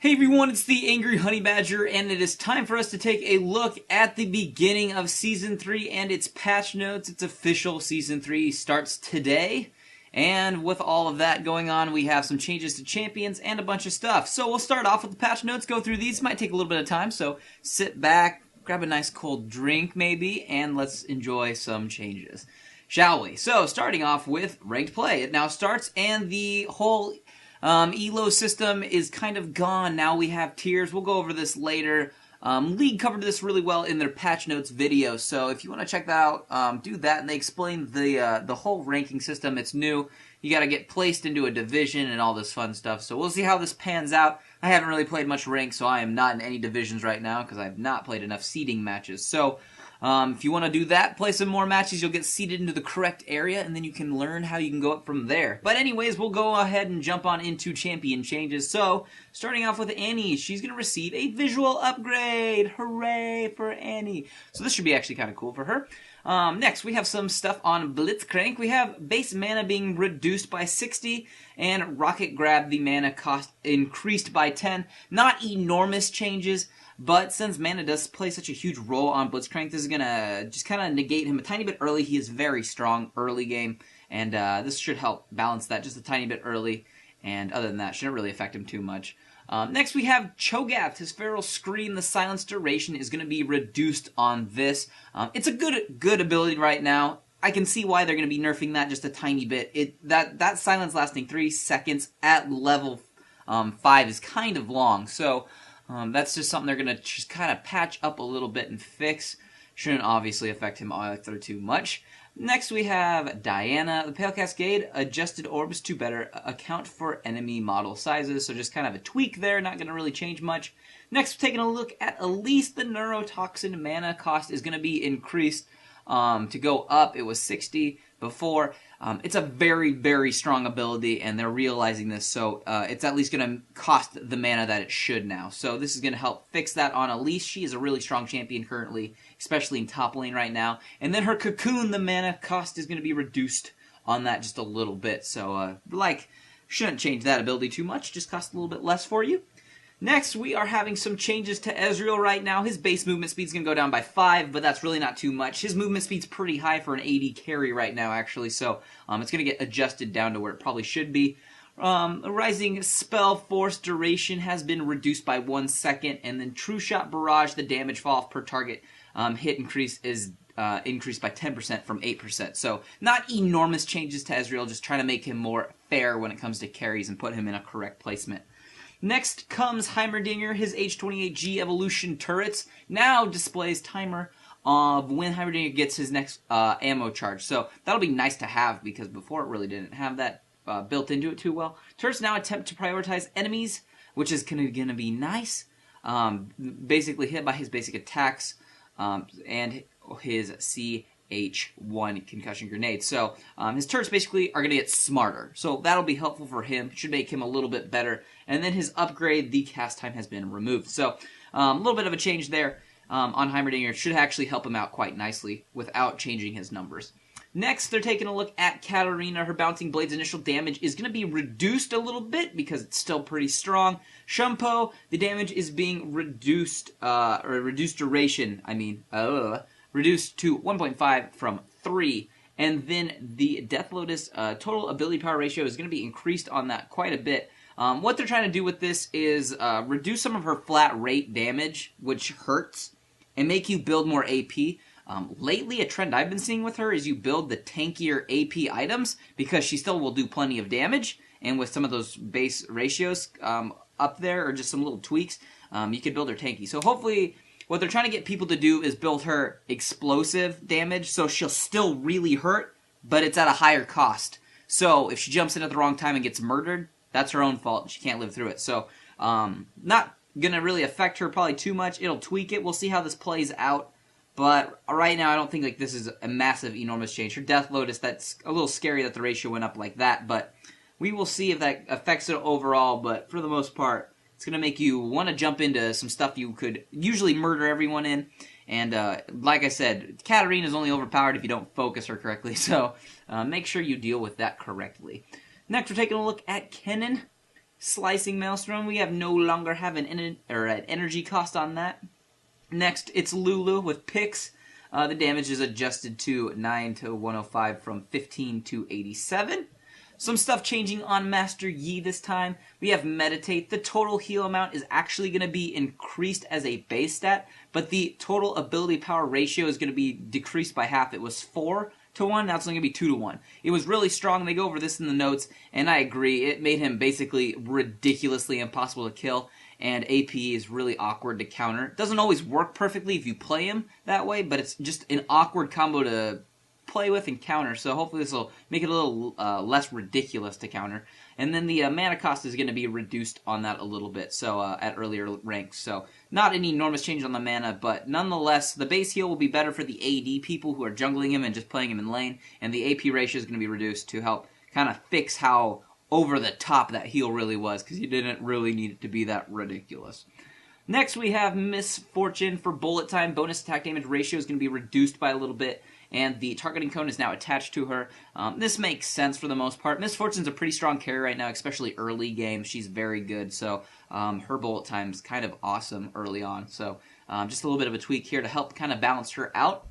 Hey everyone, it's the Angry Honey Badger, and it is time for us to take a look at the beginning of Season 3 and its patch notes. Its official Season 3 starts today, and with all of that going on, we have some changes to champions and a bunch of stuff. So we'll start off with the patch notes, go through these. Might take a little bit of time, so sit back, grab a nice cold drink maybe, and let's enjoy some changes. Shall we? So, starting off with ranked play. It now starts, and the whole Elo system is kind of gone. Now we have tiers. We'll go over this later. League covered this really well in their patch notes video, so if you want to check that out, do that. And they explain the whole ranking system. It's new. You got to get placed into a division and all this fun stuff. So we'll see how this pans out. I haven't really played much rank, so I am not in any divisions right now because I have not played enough seeding matches. So if you want to do that, play some more matches, you'll get seeded into the correct area, and then you can learn how you can go up from there. But anyways, we'll go ahead and jump on into champion changes. So, starting off with Annie, she's going to receive a visual upgrade. Hooray for Annie. So this should be actually kind of cool for her. Next, we have some stuff on Blitzcrank. We have base mana being reduced by 60, and Rocket Grab, the mana cost increased by 10. Not enormous changes, but since mana does play such a huge role on Blitzcrank, this is going to just kind of negate him a tiny bit early. He is very strong early game, and this should help balance that just a tiny bit early. And other than that, shouldn't really affect him too much. Next, we have Cho'Gath. His Feral Scream, the silence duration, is going to be reduced on this. It's a good ability right now. I can see why they're going to be nerfing that just a tiny bit. That silence lasting 3 seconds at level 5 is kind of long, so that's just something they're going to just kind of patch up a little bit and fix. Shouldn't obviously affect him either too much. Next we have Diana. The Pale Cascade adjusted orbs to better account for enemy model sizes, so just kind of a tweak there, not going to really change much. Next, taking a look at Elise. The Neurotoxin mana cost is going to be increased to go up. It was 60 before. It's a very, very strong ability, and they're realizing this, so it's at least going to cost the mana that it should now. So this is going to help fix that on Elise. She is a really strong champion currently, especially in top lane right now. And then her Cocoon, the mana cost is going to be reduced on that just a little bit. So, shouldn't change that ability too much, just cost a little bit less for you. Next, we are having some changes to Ezreal right now. His base movement speed's going to go down by 5, but that's really not too much. His movement speed's pretty high for an AD carry right now, actually, so it's going to get adjusted down to where it probably should be. Rising Spell Force duration has been reduced by 1 second, and then True Shot Barrage, the damage fall off per target hit increase is increased by 10% from 8%. So, not enormous changes to Ezreal, just trying to make him more fair when it comes to carries and put him in a correct placement. Next comes Heimerdinger. His H28G evolution turrets now displays timer of when Heimerdinger gets his next ammo charge. So that'll be nice to have because before it really didn't have that built into it too well. Turrets now attempt to prioritize enemies, which is going to be nice. Basically hit by his basic attacks and his CH1 concussion grenade. So his turrets basically are going to get smarter. So that'll be helpful for him. Should make him a little bit better. And then his upgrade, the cast time has been removed. So a little bit of a change there on Heimerdinger. Should actually help him out quite nicely without changing his numbers. Next, they're taking a look at Katarina. Her Bouncing Blade's initial damage is going to be reduced a little bit because it's still pretty strong. Shumpo, the damage is being reduced, or reduced duration, reduced to 1.5 from 3. And then the Death Lotus total ability power ratio is going to be increased on that quite a bit. What they're trying to do with this is reduce some of her flat rate damage, which hurts, and make you build more AP. Lately, a trend I've been seeing with her is you build the tankier AP items because she still will do plenty of damage, and with some of those base ratios up there, or just some little tweaks, you can build her tanky. So hopefully what they're trying to get people to do is build her explosive damage, so she'll still really hurt, but it's at a higher cost. So if she jumps in at the wrong time and gets murdered, that's her own fault. She can't live through it. So not going to really affect her probably too much. It'll tweak it. We'll see how this plays out. But right now, I don't think this is a massive, enormous change. Her Death Lotus, that's a little scary that the ratio went up like that. But we will see if that affects it overall. But for the most part, it's going to make you want to jump into some stuff you could usually murder everyone in. And like I said, Katarina is only overpowered if you don't focus her correctly. So make sure you deal with that correctly. Next, we're taking a look at Kennen. Slicing Maelstrom, we have no longer have an energy cost on that. Next, it's Lulu with Pix. The damage is adjusted to 9 to 105 from 15 to 87. Some stuff changing on Master Yi this time. We have Meditate. The total heal amount is actually going to be increased as a base stat, but the total ability power ratio is going to be decreased by half. It was 4 to 1, now it's only going to be 2 to 1. It was really strong. They go over this in the notes, and I agree. It made him basically ridiculously impossible to kill, and AP is really awkward to counter. It doesn't always work perfectly if you play him that way, but it's just an awkward combo to play with and counter, so hopefully this will make it a little less ridiculous to counter. And then the mana cost is going to be reduced on that a little bit, so at earlier ranks. So not any enormous change on the mana, but nonetheless, the base heal will be better for the AD people who are jungling him and just playing him in lane, and the AP ratio is going to be reduced to help kind of fix how over the top that heal really was, because you didn't really need it to be that ridiculous. Next, we have Misfortune for bullet time. Bonus attack damage ratio is going to be reduced by a little bit, and the targeting cone is now attached to her. This makes sense for the most part. Misfortune's a pretty strong carry right now, especially early game. She's very good, so her bullet time's kind of awesome early on. So just a little bit of a tweak here to help kind of balance her out.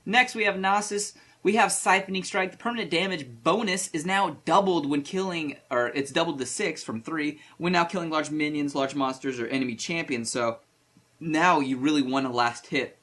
Next, we have Gnosis. We have Siphoning Strike. The permanent damage bonus is now doubled when killing, or it's doubled to 6 from 3, when now killing large minions, large monsters, or enemy champions. So now you really want a last hit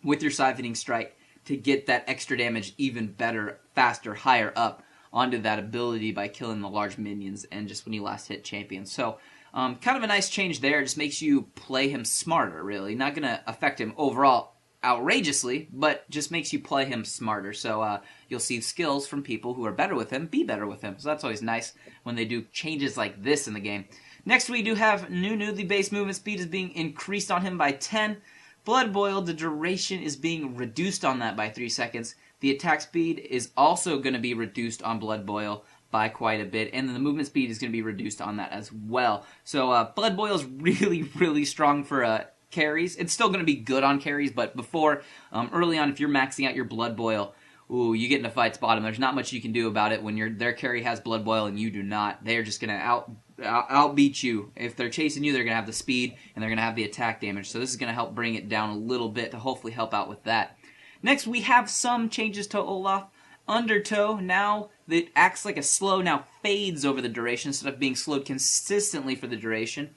with your Siphoning Strike to get that extra damage even better, faster, higher up onto that ability by killing the large minions and just when you last hit champions. So kind of a nice change there. It just makes you play him smarter, really. Not going to affect him overall outrageously, but just makes you play him smarter. So you'll see skills from people who are better with him be better with him. So that's always nice when they do changes like this in the game. Next we do have Nunu. The base movement speed is being increased on him by 10. Blood Boil, the duration is being reduced on that by 3 seconds. The attack speed is also going to be reduced on Blood Boil by quite a bit, and then the movement speed is going to be reduced on that as well. So Blood Boil is really, really strong for carries. It's still going to be good on carries, but before, early on, if you're maxing out your Blood Boil, ooh, you get into fights bottom. There's not much you can do about it when their carry has Blood Boil and you do not. They're just going to outbeat you. If they're chasing you, they're going to have the speed and they're going to have the attack damage. So this is going to help bring it down a little bit to hopefully help out with that. Next, we have some changes to Olaf. Undertow, now that acts like a slow, now fades over the duration instead of being slowed consistently for the duration.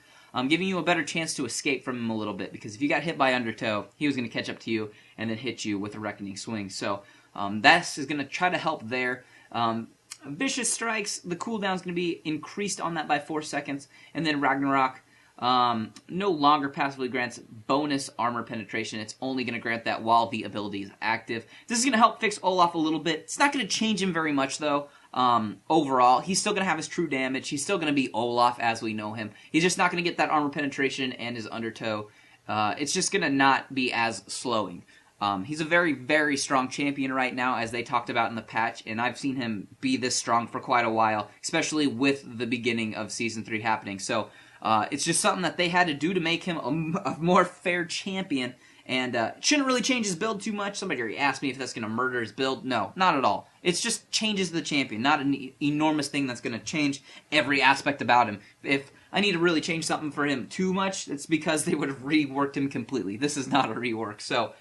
Giving you a better chance to escape from him a little bit, because if you got hit by Undertow, he was going to catch up to you and then hit you with a Reckoning Swing. So that is going to try to help there. Vicious Strikes, the cooldown is going to be increased on that by 4 seconds. And then Ragnarok no longer passively grants bonus armor penetration. It's only going to grant that while the ability is active. This is going to help fix Olaf a little bit. It's not going to change him very much, though. Overall, he's still going to have his true damage. He's still going to be Olaf as we know him. He's just not going to get that armor penetration and his Undertow. It's just going to not be as slowing. He's a very, very strong champion right now, as they talked about in the patch, and I've seen him be this strong for quite a while, especially with the beginning of Season 3 happening. So it's just something that they had to do to make him a more fair champion, and it shouldn't really change his build too much. Somebody already asked me if that's going to murder his build. No, not at all. It just changes the champion, not an enormous thing that's going to change every aspect about him. If I need to really change something for him too much, it's because they would have reworked him completely. This is not a rework, so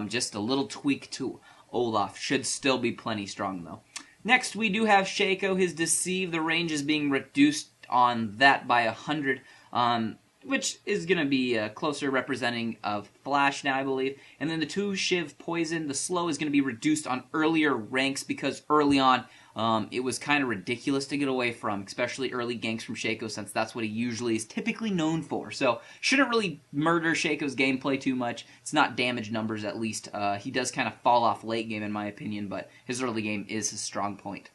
just a little tweak to Olaf. Should still be plenty strong, though. Next, we do have Shaco, his Deceive. The range is being reduced on that by 100, which is going to be closer representing of Flash now, I believe. And then the 2 Shiv Poison, the slow is going to be reduced on earlier ranks, because early on it was kind of ridiculous to get away from, especially early ganks from Shaco, since that's what he usually is typically known for. So shouldn't really murder Shaco's gameplay too much. It's not damage numbers, at least. He does kind of fall off late game in my opinion, but his early game is his strong point.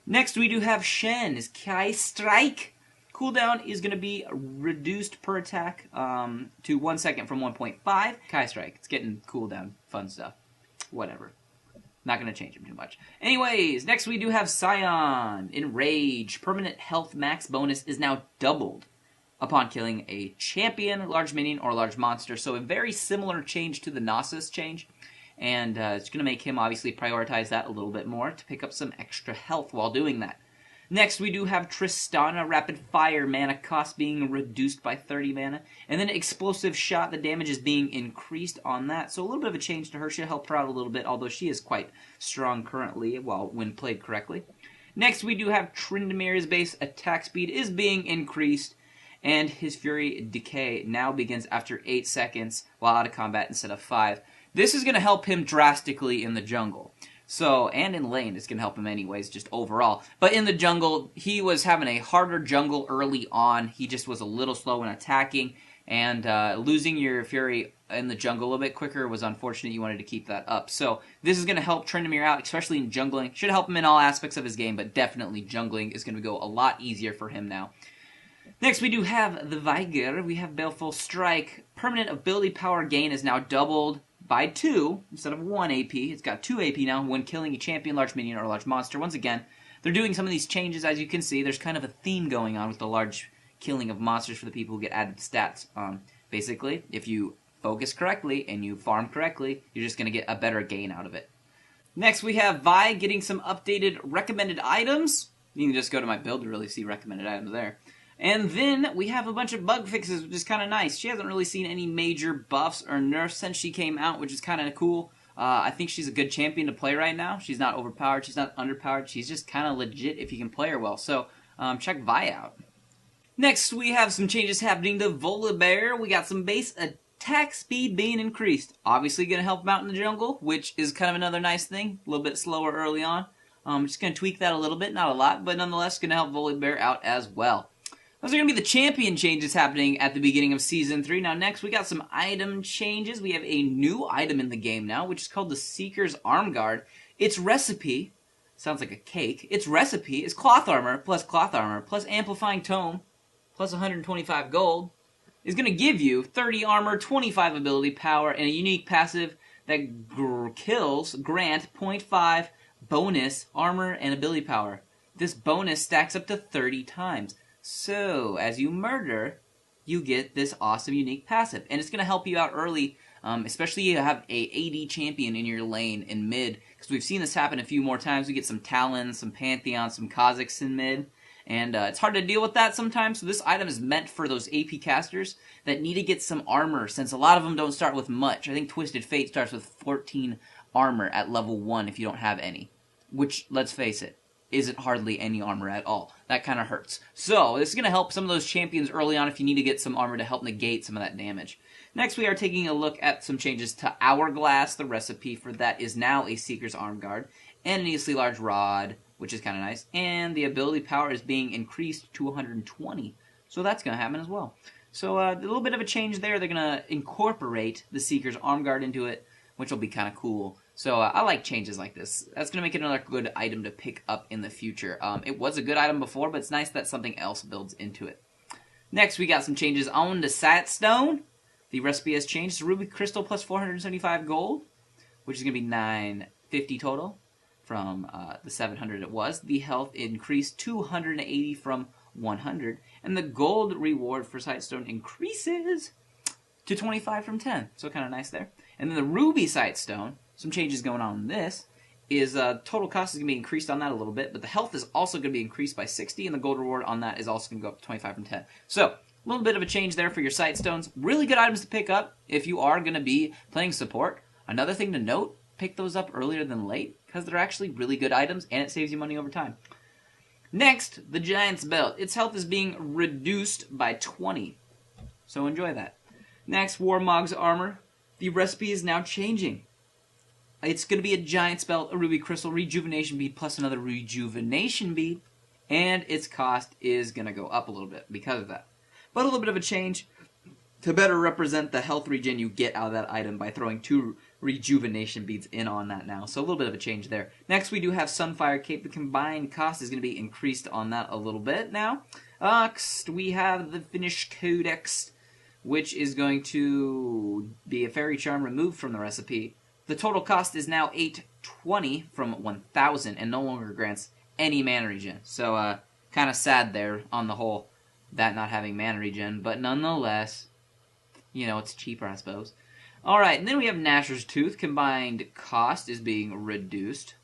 Next we do have Shen, his Kai Strike. Cooldown is going to be reduced per attack to 1 second from 1.5. Kai Strike, it's getting cooldown, fun stuff. Whatever. Not going to change him too much. Anyways, next we do have Scion. Enrage. Permanent health max bonus is now doubled upon killing a champion, large minion, or large monster. So a very similar change to the Gnosis change. And it's going to make him obviously prioritize that a little bit more to pick up some extra health while doing that. Next, we do have Tristana, Rapid Fire, mana cost being reduced by 30 mana. And then Explosive Shot, the damage is being increased on that. So a little bit of a change to her. Should help her out a little bit, although she is quite strong currently, well, when played correctly. Next, we do have Tryndamere's base attack speed is being increased. And his Fury Decay now begins after 8 seconds while out of combat instead of 5. This is going to help him drastically in the jungle. So, and in lane, it's going to help him anyways, just overall. But in the jungle, he was having a harder jungle early on. He just was a little slow in attacking, and losing your Fury in the jungle a little bit quicker was unfortunate. You wanted to keep that up. So, this is going to help Tryndamere out, especially in jungling. Should help him in all aspects of his game, but definitely jungling is going to go a lot easier for him now. Next, we do have the Viger. We have Baleful Strike. Permanent ability power gain is now doubled by 2 instead of 1 AP. It's got 2 AP now when killing a champion, large minion, or large monster. Once again, they're doing some of these changes. As you can see, there's kind of a theme going on with the large killing of monsters for the people who get added stats. Basically, if you focus correctly and you farm correctly, you're just going to get a better gain out of it. Next, we have Vi getting some updated recommended items. You can just go to my build to really see recommended items there. And then we have a bunch of bug fixes, which is kind of nice. She hasn't really seen any major buffs or nerfs since she came out, which is kind of cool. I think she's a good champion to play right now. She's not overpowered. She's not underpowered. She's just kind of legit if you can play her well. So check Vi out. Next, we have some changes happening to Volibear. We got some base attack speed being increased. Obviously going to help him out in the jungle, which is kind of another nice thing. A little bit slower early on. Just going to tweak that a little bit, not a lot, but nonetheless going to help Volibear out as well. Those are going to be the champion changes happening at the beginning of Season 3. Now next, we got some item changes. We have a new item in the game now, which is called the Seeker's Arm Guard. Its recipe, sounds like a cake, its recipe is Cloth Armor plus Amplifying Tome plus 125 gold. Is going to give you 30 armor, 25 ability power, and a unique passive that kills grant 0.5 bonus armor and ability power. This bonus stacks up to 30 times. So, as you murder, you get this awesome unique passive. And it's going to help you out early, especially if you have a AD champion in your lane in mid. Because we've seen this happen a few more times. We get some Talons, some Pantheons, some Kha'Zix in mid. And it's hard to deal with that sometimes. So this item is meant for those AP casters that need to get some armor, since a lot of them don't start with much. I think Twisted Fate starts with 14 armor at level 1 if you don't have any. Which, let's face it, isn't hardly any armor at all. That kind of hurts. So, this is going to help some of those champions early on if you need to get some armor to help negate some of that damage. Next, we are taking a look at some changes to Hourglass. The recipe for that is now a Seeker's Arm Guard and an easily large rod, which is kind of nice. And the ability power is being increased to 120. So that's going to happen as well. So, a little bit of a change there. They're going to incorporate the Seeker's Arm Guard into it, which will be kind of cool. So I like changes like this. That's going to make it another good item to pick up in the future. It was a good item before, but it's nice that something else builds into it. Next, we got some changes on the Sightstone. The recipe has changed to Ruby Crystal plus 475 gold, which is going to be 950 total from the 700 it was. The health increased 280 from 100. And the gold reward for Sightstone increases to 25 from 10. So kind of nice there. And then the Ruby Sightstone, some changes going on in this, is total cost is going to be increased on that a little bit, but the health is also going to be increased by 60, and the gold reward on that is also going to go up to 25 from 10. So, a little bit of a change there for your Sightstones. Really good items to pick up if you are going to be playing support. Another thing to note, pick those up earlier than late, because they're actually really good items, and it saves you money over time. Next, the Giant's Belt. Its health is being reduced by 20, so enjoy that. Next, Warmog's Armor. The recipe is now changing. It's going to be a Giant's Belt, a Ruby Crystal, Rejuvenation Bead, plus another Rejuvenation Bead. And its cost is going to go up a little bit because of that. But a little bit of a change to better represent the health regen you get out of that item by throwing 2 Rejuvenation Beads in on that now. So a little bit of a change there. Next, we do have Sunfire Cape. The combined cost is going to be increased on that a little bit now. Next, we have the Finish Codex, which is going to be a Fairy Charm removed from the recipe. The total cost is now 820 from 1000 and no longer grants any mana regen. So, kind of sad there on the whole, that not having mana regen, but nonetheless, you know, it's cheaper, I suppose. Alright, and then we have Gnasher's Tooth. Combined cost is being reduced.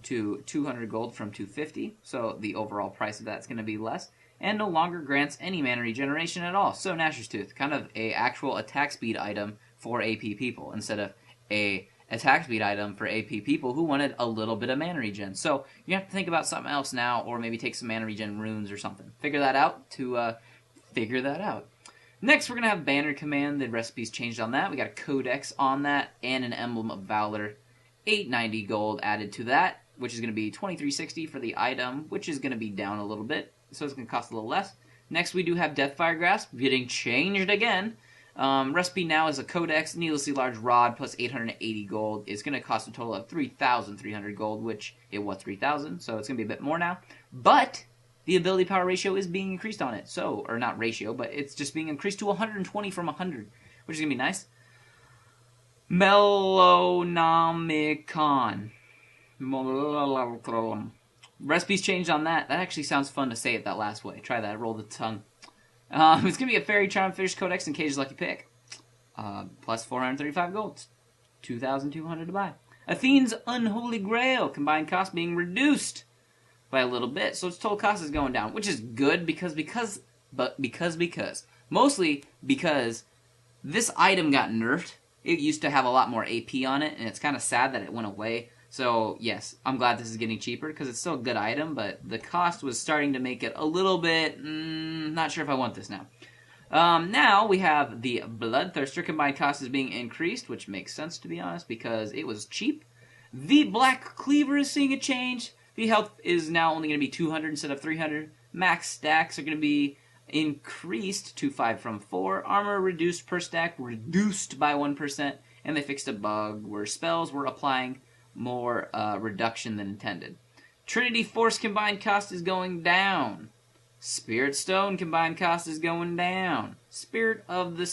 to 200 gold from 250, so the overall price of that's going to be less, and no longer grants any mana regeneration at all. So Gnasher's Tooth, kind of a actual attack speed item for AP people instead of a attack speed item for AP people who wanted a little bit of mana regen. So you have to think about something else now, or maybe take some mana regen runes or something. Figure that out to figure that out. Next, we're going to have Banner Command. The recipe's changed on that. We got a Codex on that and an Emblem of Valor. 890 gold added to that, which is going to be 2360 for the item, which is going to be down a little bit, so it's going to cost a little less. Next, we do have Deathfire Grasp getting changed again. Recipe now is a Codex, needlessly large rod, plus 880 gold. It's going to cost a total of 3,300 gold, which it was 3,000, so it's going to be a bit more now. But the ability power ratio is being increased on it, so, or not ratio, but it's just being increased to 120 from 100, which is going to be nice. Melonomicon. Recipe's changed on that. That actually sounds fun to say it that last way. Try that, roll the tongue. It's going to be a Fairy Charm Fish Codex and Cage's Lucky Pick. Plus 435 gold. 2,200 to buy. Athene's Unholy Grail. Combined cost being reduced by a little bit. So its total cost is going down. Which is good because. Mostly because this item got nerfed. It used to have a lot more AP on it. And it's kind of sad that it went away. So, yes, I'm glad this is getting cheaper because it's still a good item, but the cost was starting to make it a little bit, not sure if I want this now. Now we have the Bloodthirster. Combined cost is being increased, which makes sense, to be honest, because it was cheap. The Black Cleaver is seeing a change. The health is now only going to be 200 instead of 300. Max stacks are going to be increased to 5 from 4. Armor reduced per stack, reduced by 1%, and they fixed a bug where spells were applying more reduction than intended. Trinity Force combined cost is going down. Spirit Stone combined cost is going down. Spirit of the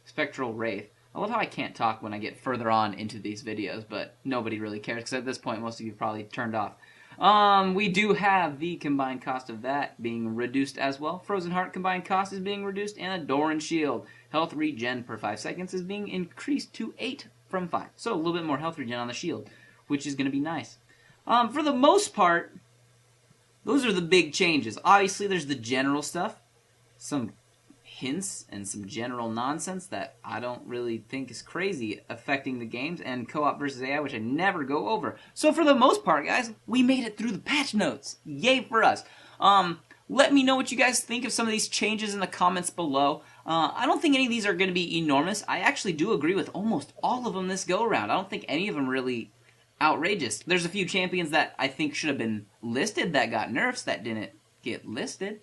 Spectral Wraith. I love how I can't talk when I get further on into these videos, but nobody really cares because at this point most of you probably turned off. We do have the combined cost of that being reduced as well. Frozen Heart combined cost is being reduced, and a Doran Shield. Health regen per 5 seconds is being increased to 8 from 5. So a little bit more health regen on the shield, which is going to be nice. For the most part, those are the big changes. Obviously, there's the general stuff. Some hints and some general nonsense that I don't really think is crazy affecting the games, and co-op versus AI, which I never go over. So for the most part, guys, we made it through the patch notes. Yay for us. Let me know what you guys think of some of these changes in the comments below. I don't think any of these are going to be enormous. I actually do agree with almost all of them this go-around. I don't think any of them really outrageous. There's a few champions that I think should have been listed that got nerfs that didn't get listed.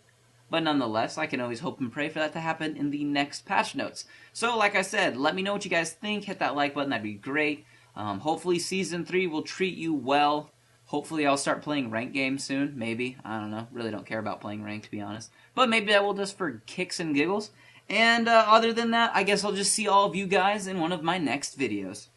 But nonetheless, I can always hope and pray for that to happen in the next patch notes. So, like I said, let me know what you guys think. Hit that like button. That'd be great. Hopefully Season 3 will treat you well. Hopefully I'll start playing ranked games soon. Maybe. I don't know. Really don't care about playing ranked, to be honest. But maybe I will just for kicks and giggles. And other than that, I guess I'll just see all of you guys in one of my next videos.